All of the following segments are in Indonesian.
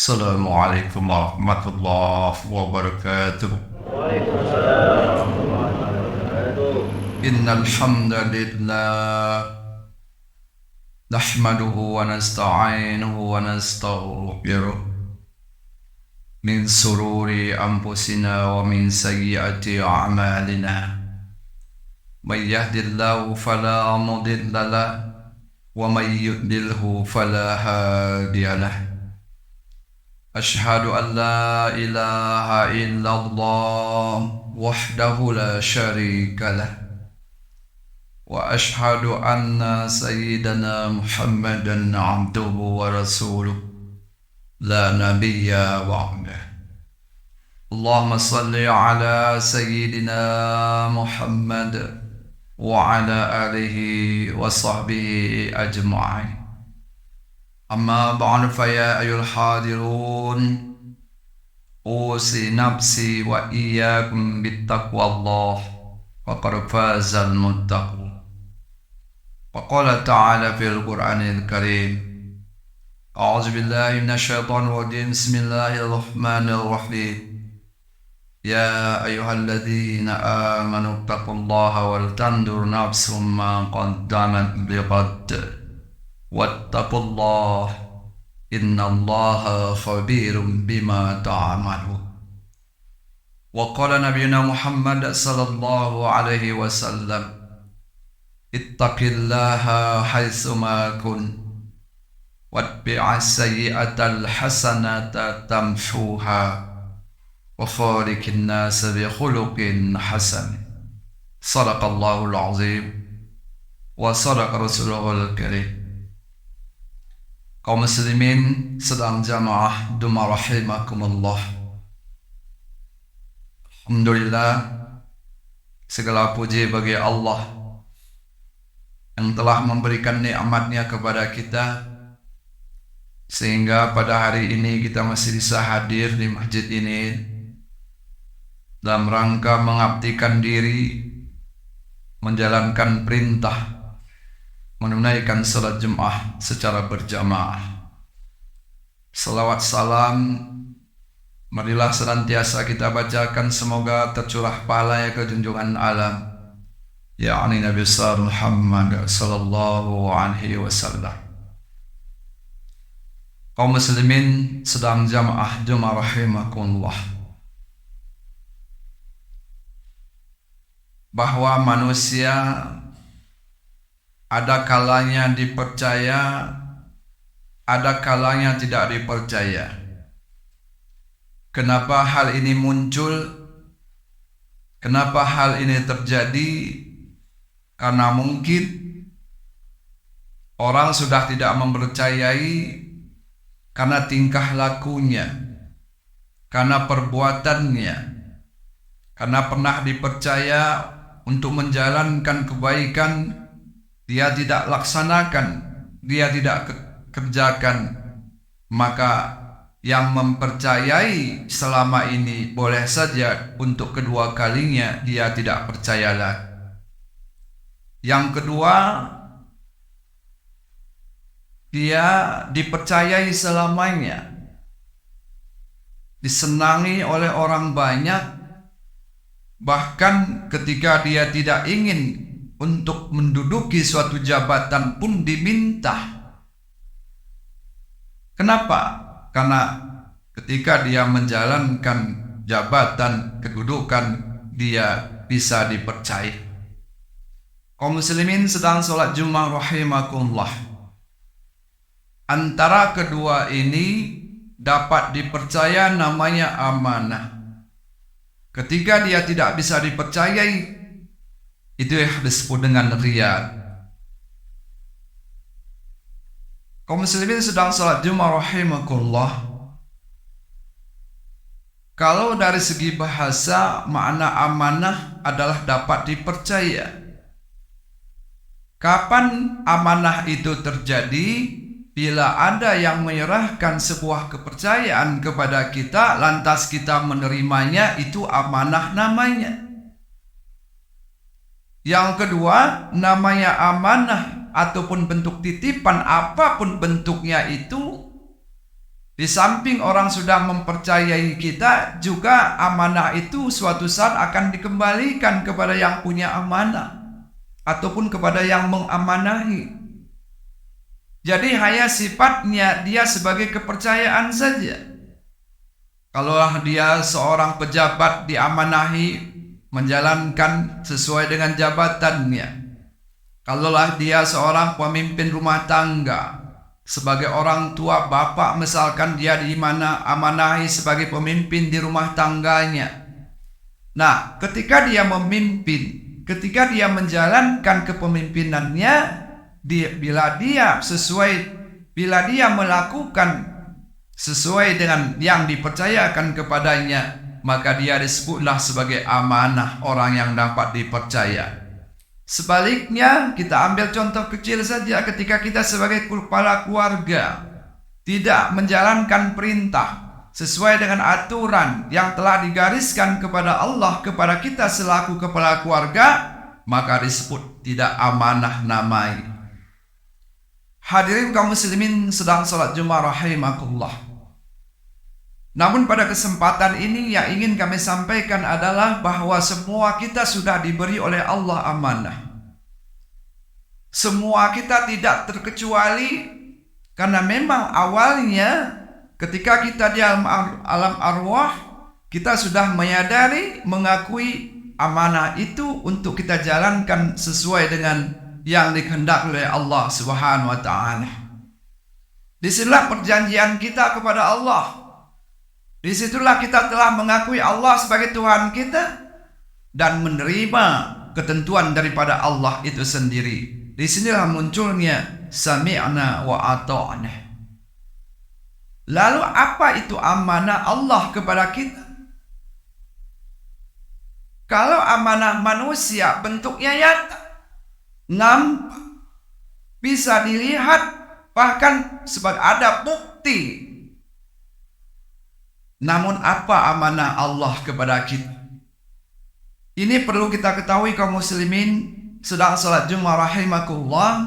Assalamualaikum warahmatullahi wabarakatuh. Waalaikumsalam warahmatullahi wabarakatuh. Innal hamdalillah nahmaduhu wa nasta'inuhu wa nastaghfiruh min sururi anfusina wa min sayyiati a'malina. May yahdihillahu fala mudilla lahu wa may yudlilhu fala hadiya lahu. أشهد أن لا إله إلا الله وحده لا شريك له وأشهد أن سيدنا محمدا عبده ورسوله لا نبي بعده. اللهم صل على سيدنا محمد وعلى آله وصحبه أجمعين. أما بعد فيا أيها الحاضرون أوصي نفسي وإياكم بالتقوى الله فقد فاز المتقون. وقال تعالى في القرآن الكريم أعوذ بالله من الشيطان الرجيم بسم الله الرحمن الرحيم يا أيها الذين آمنوا اتقوا الله ولتنظر نفس ما قدمت لغد واتقوا الله إن الله خبير بما تعملون. وقال نبينا محمد صلى الله عليه وسلم اتق الله حيثما كنت واتبع السيئة الحسنة تمحوها وخالق الناس بخلق حسن. صدق الله العظيم وصدق رسوله الكريم. Kaum muslimin sedang jamaah Duma rahimakumullah. Alhamdulillah, segala puji bagi Allah yang telah memberikan nikmat-Nya kepada kita sehingga pada hari ini kita masih bisa hadir di masjid ini dalam rangka mengabdikan diri, menjalankan perintah, menunaikan salat Jumat secara berjamaah. Salawat salam marilah senantiasa kita bacakan, semoga tercurah pahala ke junjungan alam, yakni Nabi besar Muhammad sallallahu alaihi wasallam. Kaum muslimin sedang jamaah Jumat rahimakumullah, bahwa manusia ada kalanya dipercaya, ada kalanya tidak dipercaya. Kenapa hal ini muncul? Kenapa hal ini terjadi? Karena mungkin orang sudah tidak mempercayai karena tingkah lakunya, karena perbuatannya, karena pernah dipercaya untuk menjalankan kebaikan, dia tidak laksanakan, dia tidak kerjakan, maka yang mempercayai selama ini boleh saja untuk kedua kalinya dia tidak percayalah. Yang kedua, dia dipercayai selamanya, disenangi oleh orang banyak, bahkan ketika dia tidak ingin untuk menduduki suatu jabatan pun diminta. Kenapa? Karena ketika dia menjalankan jabatan, kedudukan, dia bisa dipercaya. Kaum muslimin sedang sholat Jumat rahimakumullah. Antara kedua ini dapat dipercaya namanya amanah. Ketika dia tidak bisa dipercayai, itu yang disebut dengan riya. Kaum muslimin sedang salat Jumat rahimakumullah. Kalau dari segi bahasa, makna amanah adalah dapat dipercaya. Kapan amanah itu terjadi? Bila ada yang menyerahkan sebuah kepercayaan kepada kita, lantas kita menerimanya, itu amanah namanya. Yang kedua, namanya amanah ataupun bentuk titipan apapun bentuknya itu Di samping orang sudah mempercayai kita, juga amanah itu suatu saat akan dikembalikan kepada yang punya amanah ataupun kepada yang mengamanahi. Jadi hanya sifatnya dia sebagai kepercayaan saja. Kalaulah dia seorang pejabat diamanahi menjalankan sesuai dengan jabatannya. Kalaulah dia seorang pemimpin rumah tangga, sebagai orang tua bapak misalkan dia diamanahi sebagai pemimpin di rumah tangganya. Nah, ketika dia memimpin, ketika dia menjalankan kepemimpinannya, bila dia melakukan sesuai dengan yang dipercayakan kepadanya, maka dia disebutlah sebagai amanah, orang yang dapat dipercaya. Sebaliknya, kita ambil contoh kecil saja, ketika kita sebagai kepala keluarga tidak menjalankan perintah sesuai dengan aturan yang telah digariskan kepada Allah kepada kita selaku kepala keluarga, maka disebut tidak amanah namai. Hadirin kaum muslimin sedang salat Jumat rahimakumullah. Namun pada kesempatan ini yang ingin kami sampaikan adalah bahwa semua kita sudah diberi oleh Allah amanah. Semua kita tidak terkecuali, karena memang awalnya ketika kita di alam arwah, kita sudah menyadari, mengakui amanah itu untuk kita jalankan sesuai dengan yang dikehendaki oleh Allah Subhanahu wa taala. Disinilah perjanjian kita kepada Allah. Disitulah kita telah mengakui Allah sebagai Tuhan kita dan menerima ketentuan daripada Allah itu sendiri. Disinilah munculnya sami'na wa ata'na. Lalu apa itu amanah Allah kepada kita? Kalau amanah manusia bentuknya nyata, nampak, bisa dilihat, bahkan sebagai ada bukti. Namun apa amanah Allah kepada kita? Ini perlu kita ketahui kaum muslimin sedang salat Jumat rahimakumullah,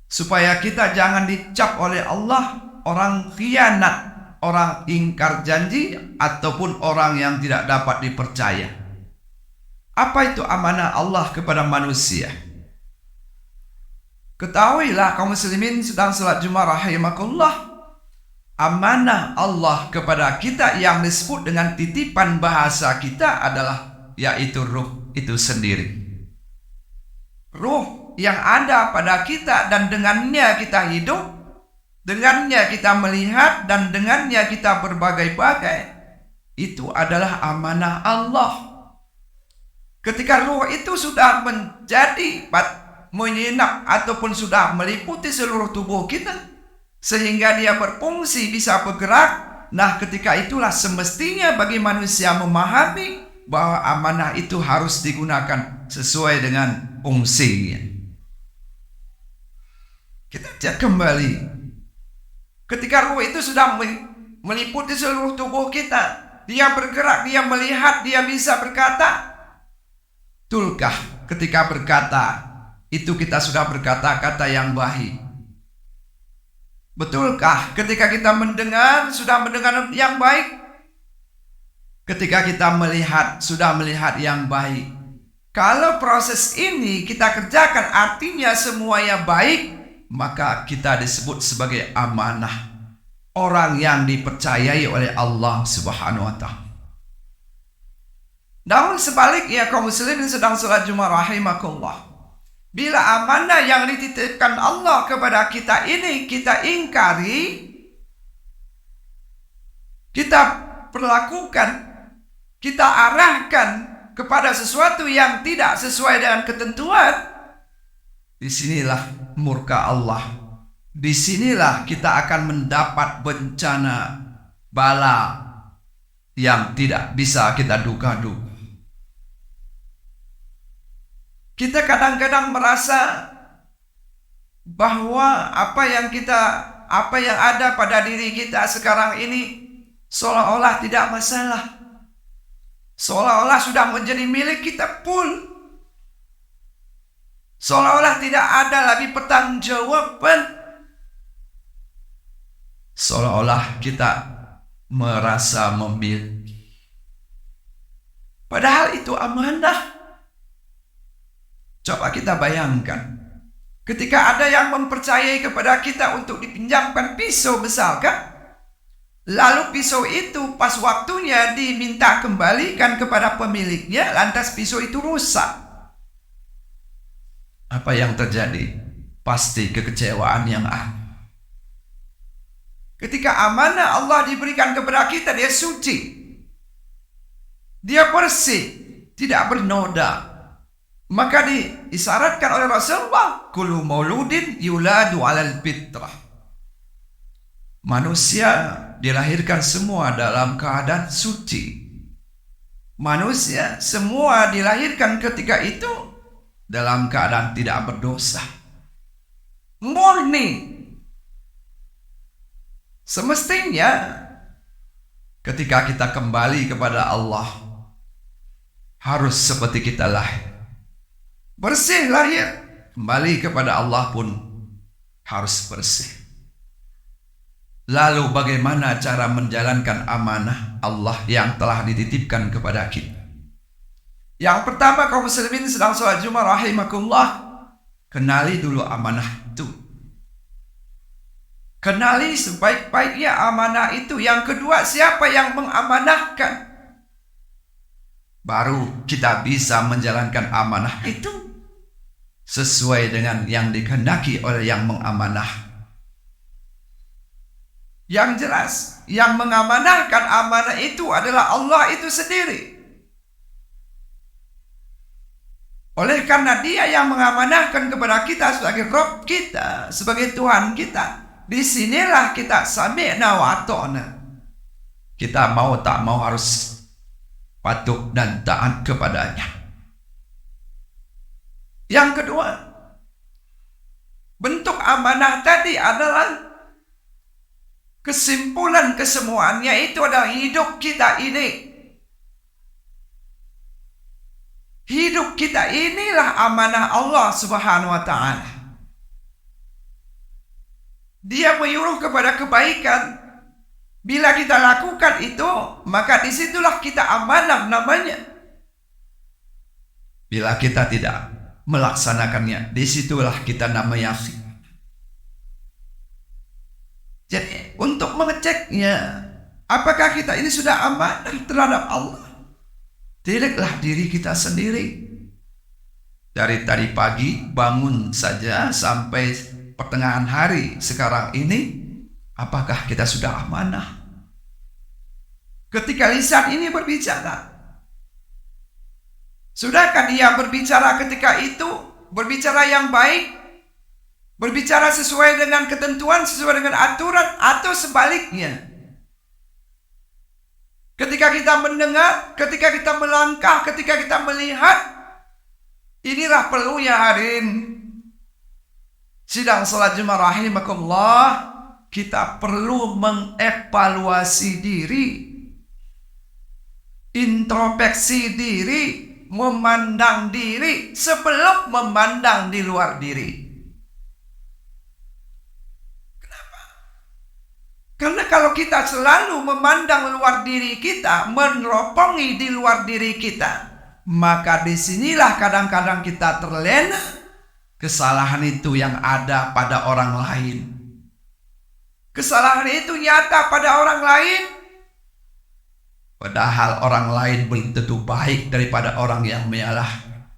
supaya kita jangan dicap oleh Allah orang khianat, orang ingkar janji, ataupun orang yang tidak dapat dipercaya. Apa itu amanah Allah kepada manusia? Ketahuilah kaum muslimin sedang salat Jumat rahimakumullah, amanah Allah kepada kita yang disebut dengan titipan bahasa kita adalah yaitu ruh itu sendiri. Ruh yang ada pada kita dan dengannya kita hidup, dengannya kita melihat, dan dengannya kita berbagai-bagai. Itu adalah amanah Allah. Ketika ruh itu sudah menyenap ataupun sudah meliputi seluruh tubuh kita, sehingga dia berfungsi, bisa bergerak. Nah, ketika itulah semestinya bagi manusia memahami bahwa amanah itu harus digunakan sesuai dengan fungsinya. Kita cek kembali. Ketika ruh itu sudah meliputi seluruh tubuh kita, dia bergerak, dia melihat, dia bisa berkata. Betulkah ketika berkata, itu kita sudah berkata-kata yang baik? Betulkah ketika kita mendengar, sudah mendengar yang baik? Ketika kita melihat, sudah melihat yang baik? Kalau proses ini kita kerjakan, artinya semuanya baik, maka kita disebut sebagai amanah, orang yang dipercayai oleh Allah Subhanahu wa ta'ala. Namun sebaliknya kaum muslimin sedang salat Jumat rahimakumullah, bila amanah yang dititipkan Allah kepada kita ini kita ingkari, kita perlakukan, kita arahkan kepada sesuatu yang tidak sesuai dengan ketentuan, disinilah murka Allah. Disinilah kita akan mendapat bencana, bala yang tidak bisa kita duga-duga. Kita kadang-kadang merasa bahwa apa yang ada pada diri kita sekarang ini seolah-olah tidak masalah, seolah-olah sudah menjadi milik kita full, seolah-olah tidak ada lagi pertanggungjawaban, seolah-olah kita merasa memiliki. Padahal itu amanah. Coba kita bayangkan, ketika ada yang mempercayai kepada kita untuk dipinjamkan pisau misalkan, lalu pisau itu pas waktunya diminta kembalikan kepada pemiliknya, lantas pisau itu rusak. Apa yang terjadi? Pasti kekecewaan yang ada. Ketika amanah Allah diberikan kepada kita, dia suci, dia bersih, tidak bernoda. Maka diisyaratkan oleh Rasulullah, kullu mauludin yuladu alal fitrah. Manusia dilahirkan semua dalam keadaan suci. Manusia semua dilahirkan ketika itu dalam keadaan tidak berdosa, murni. Semestinya ketika kita kembali kepada Allah harus seperti kita lahir, bersih lahir. Kembali kepada Allah pun harus bersih. Lalu bagaimana cara menjalankan amanah Allah yang telah dititipkan kepada kita? Yang pertama, kaum muslimin sedang sholat Jumat rahimakumullah, kenali dulu amanah itu. Kenali sebaik-baiknya amanah itu. Yang kedua, siapa yang mengamanahkan? Baru kita bisa menjalankan amanah itu sesuai dengan yang dikehendaki oleh yang mengamanah. Yang jelas, yang mengamanahkan amanah itu adalah Allah itu sendiri. Oleh karena dia yang mengamanahkan kepada kita sebagai Rabb kita, sebagai Tuhan kita, disinilah kita sami'na wa ata'na. Kita mau tak mau harus patuh dan taat kepadanya. Yang kedua, bentuk amanah tadi adalah kesimpulan kesemuanya itu adalah hidup kita ini. Hidup kita inilah amanah Allah Subhanahu wa ta'ala. Dia menyuruh kepada kebaikan. Bila kita lakukan itu, maka disitulah kita amanah namanya. Bila kita tidak melaksanakannya, disitulah kita namanya khianat. Jadi untuk mengeceknya, apakah kita ini sudah amanah terhadap Allah, tileklah diri kita sendiri. Dari tadi pagi bangun saja sampai pertengahan hari sekarang ini, apakah kita sudah amanah? Ketika lisan ini berbicara, sudahkah dia berbicara ketika itu berbicara yang baik, berbicara sesuai dengan ketentuan, sesuai dengan aturan, atau sebaliknya? Ketika kita mendengar, ketika kita melangkah, ketika kita melihat, inilah perlunya hari ini sidang salat Jumat rahimakumullah, kita perlu mengevaluasi diri, introspeksi diri, memandang diri sebelum memandang di luar diri. Kenapa? Karena kalau kita selalu memandang luar diri kita, meneropongi di luar diri kita, maka disinilah kadang-kadang kita terlena kesalahan itu yang ada pada orang lain. Kesalahan itu nyata pada orang lain, padahal orang lain belum tentu baik daripada orang yang menyalahkan.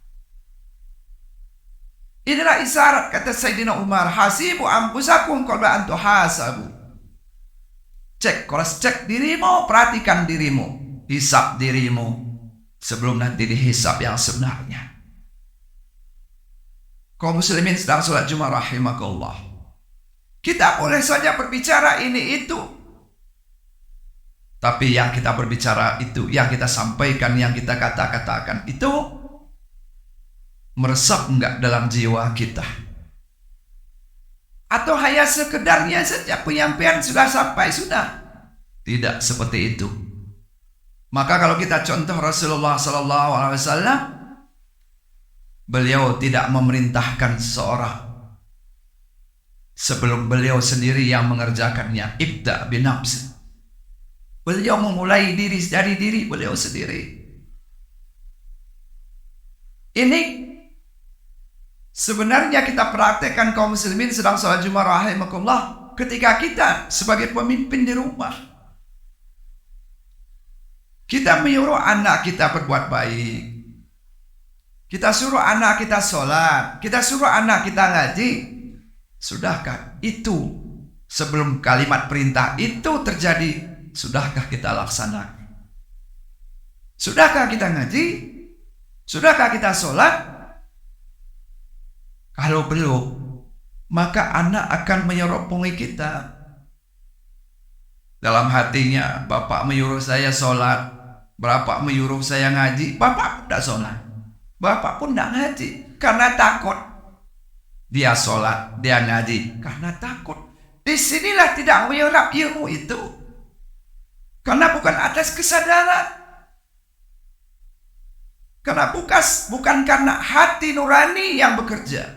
Inilah isyarat kata Sayyidina Umar, hasibu anfusakum qabla an tuhasabu. Cek, cross cek dirimu, perhatikan dirimu, hisab dirimu sebelum nanti dihisab yang sebenarnya. Kaum muslimin sedang sholat Jumat rahimakallah, kita boleh saja berbicara ini itu, tapi yang kita berbicara itu, yang kita sampaikan, yang kita katakan itu meresap enggak dalam jiwa kita? Atau hanya sekedarnya saja penyampaian sudah sampai, sudah? Tidak seperti itu. Maka kalau kita contoh Rasulullah SAW, beliau tidak memerintahkan seseorang sebelum beliau sendiri yang mengerjakannya. Ibda binafsi. Beliau memulai dari diri beliau sendiri. Ini sebenarnya kita praktekkan kaum muslimin sedang sholat Jumat rahimakumullah ketika kita sebagai pemimpin di rumah. Kita menyuruh anak kita berbuat baik. Kita suruh anak kita sholat. Kita suruh anak kita ngaji. Sudahkah itu sebelum kalimat perintah itu terjadi? Sudahkah kita laksanakan? Sudahkah kita ngaji? Sudahkah kita sholat? Kalau belum, maka anak akan menyeropongi kita. Dalam hatinya, bapak menyuruh saya sholat, bapak menyuruh saya ngaji, bapak pun tidak sholat, bapak pun tidak ngaji, karena takut. Dia sholat, dia ngaji, karena takut. Disinilah tidak menyerap ilmu itu, karena bukan atas kesadaran. Karena bukan karena hati nurani yang bekerja,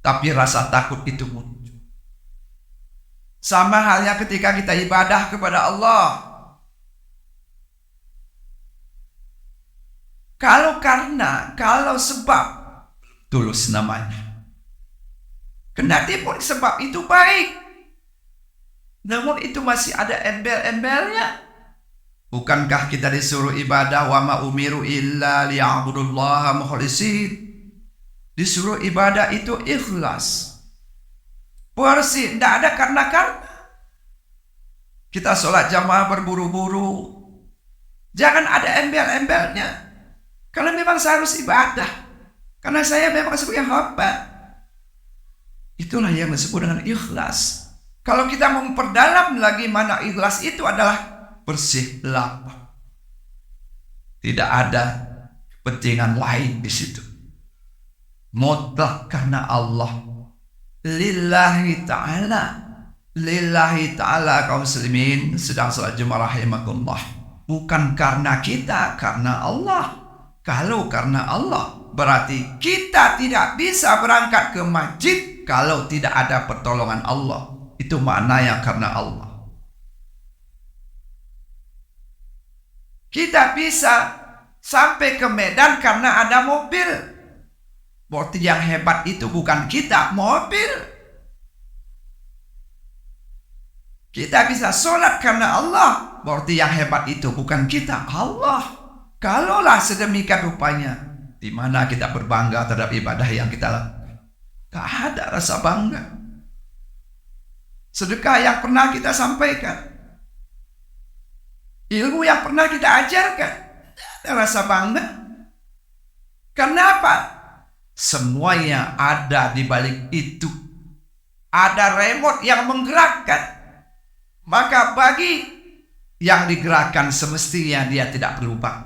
tapi rasa takut itu muncul. Sama halnya ketika kita ibadah kepada Allah. Kalau sebab, tulus namanya. Kendati pun sebab itu baik, namun itu masih ada embel-embelnya. Bukankah kita disuruh ibadah wa ma umiru illa liya'budullaha mukhlisin? Disuruh ibadah itu ikhlas, bersih, tidak ada karena. Kita sholat jamaah berburu-buru, jangan ada embel-embelnya. Karena memang saya harus ibadah, karena saya memang sebagai hamba. Itulah yang disebut dengan ikhlas. Kalau kita memperdalam lagi mana ikhlas itu adalah bersih, lapang. Tidak ada kepentingan lain di situ. Mutlak karena Allah. Lillahi ta'ala. Lillahi ta'ala kaum muslimin sedang salat Jumat rahimakumullah. Bukan karena kita, karena Allah. Kalau karena Allah, berarti kita tidak bisa berangkat ke masjid kalau tidak ada pertolongan Allah. Itu maknanya karena Allah. Kita bisa sampai ke Medan karena ada mobil. Berarti yang hebat itu bukan kita, mobil. Kita bisa sholat karena Allah. Berarti yang hebat itu bukan kita, Allah. Kalaulah sedemikian rupanya, di mana kita berbangga terhadap ibadah yang kita lakukan? Tak ada rasa bangga. Sedekah yang pernah kita sampaikan, ilmu yang pernah kita ajarkan, ada rasa bangga. Kenapa? Semuanya ada di balik itu. Ada remote yang menggerakkan. Maka bagi yang digerakkan semestinya dia tidak perlu bangga.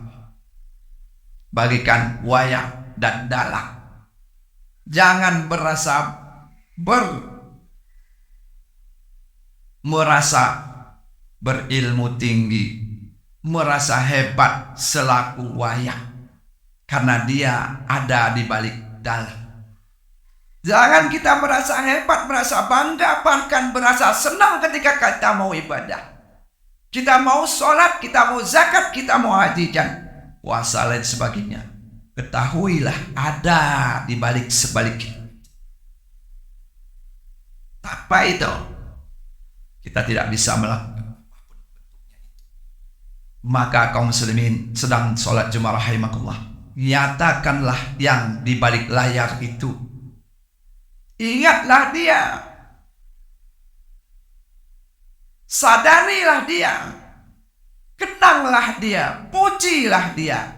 Bagikan wayang dan dalang. Jangan merasa berilmu tinggi, merasa hebat selaku wayang, karena dia ada di balik dalang. Jangan kita merasa hebat, merasa bangga, bahkan merasa senang ketika kita mau ibadah. Kita mau sholat, kita mau zakat, kita mau haji dan puasa lain sebagainya. Ketahuilah ada di balik sebalik. Apa itu? Kita tidak bisa melakukan. Maka kaum muslimin sedang sholat Jumat rahimakumullah, nyatakanlah yang di balik layar itu. Ingatlah dia. Sadarilah dia. Kenanglah dia. Pujilah dia.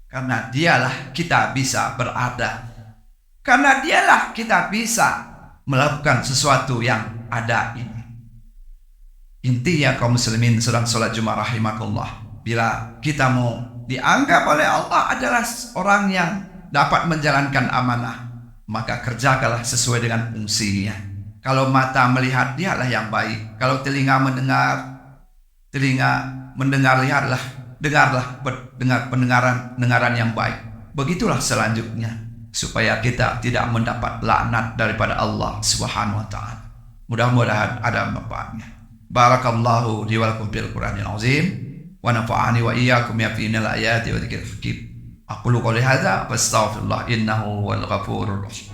Karena dialah kita bisa berada. Karena dialah kita bisa melakukan sesuatu yang ada ini. Intinya kaum muslimin sedang sholat Jumat rahimakumullah, bila kita mau dianggap oleh Allah adalah orang yang dapat menjalankan amanah, maka kerjakanlah sesuai dengan fungsinya. Kalau mata melihat, dialah yang baik. Kalau telinga mendengar, lihatlah, dengar pendengaran yang baik. Begitulah selanjutnya, supaya kita tidak mendapat laknat daripada Allah Subhanahu wa ta'ala. Mudah-mudahan ada manfaatnya. Barakallahu li wa lakum bil Qur'anil azim wa nafa'ani wa iyyakum bi ayati wa dzikril hakim. Aqulu qouli hadza wa astaghfirullah innahu huwal ghafurur rahim.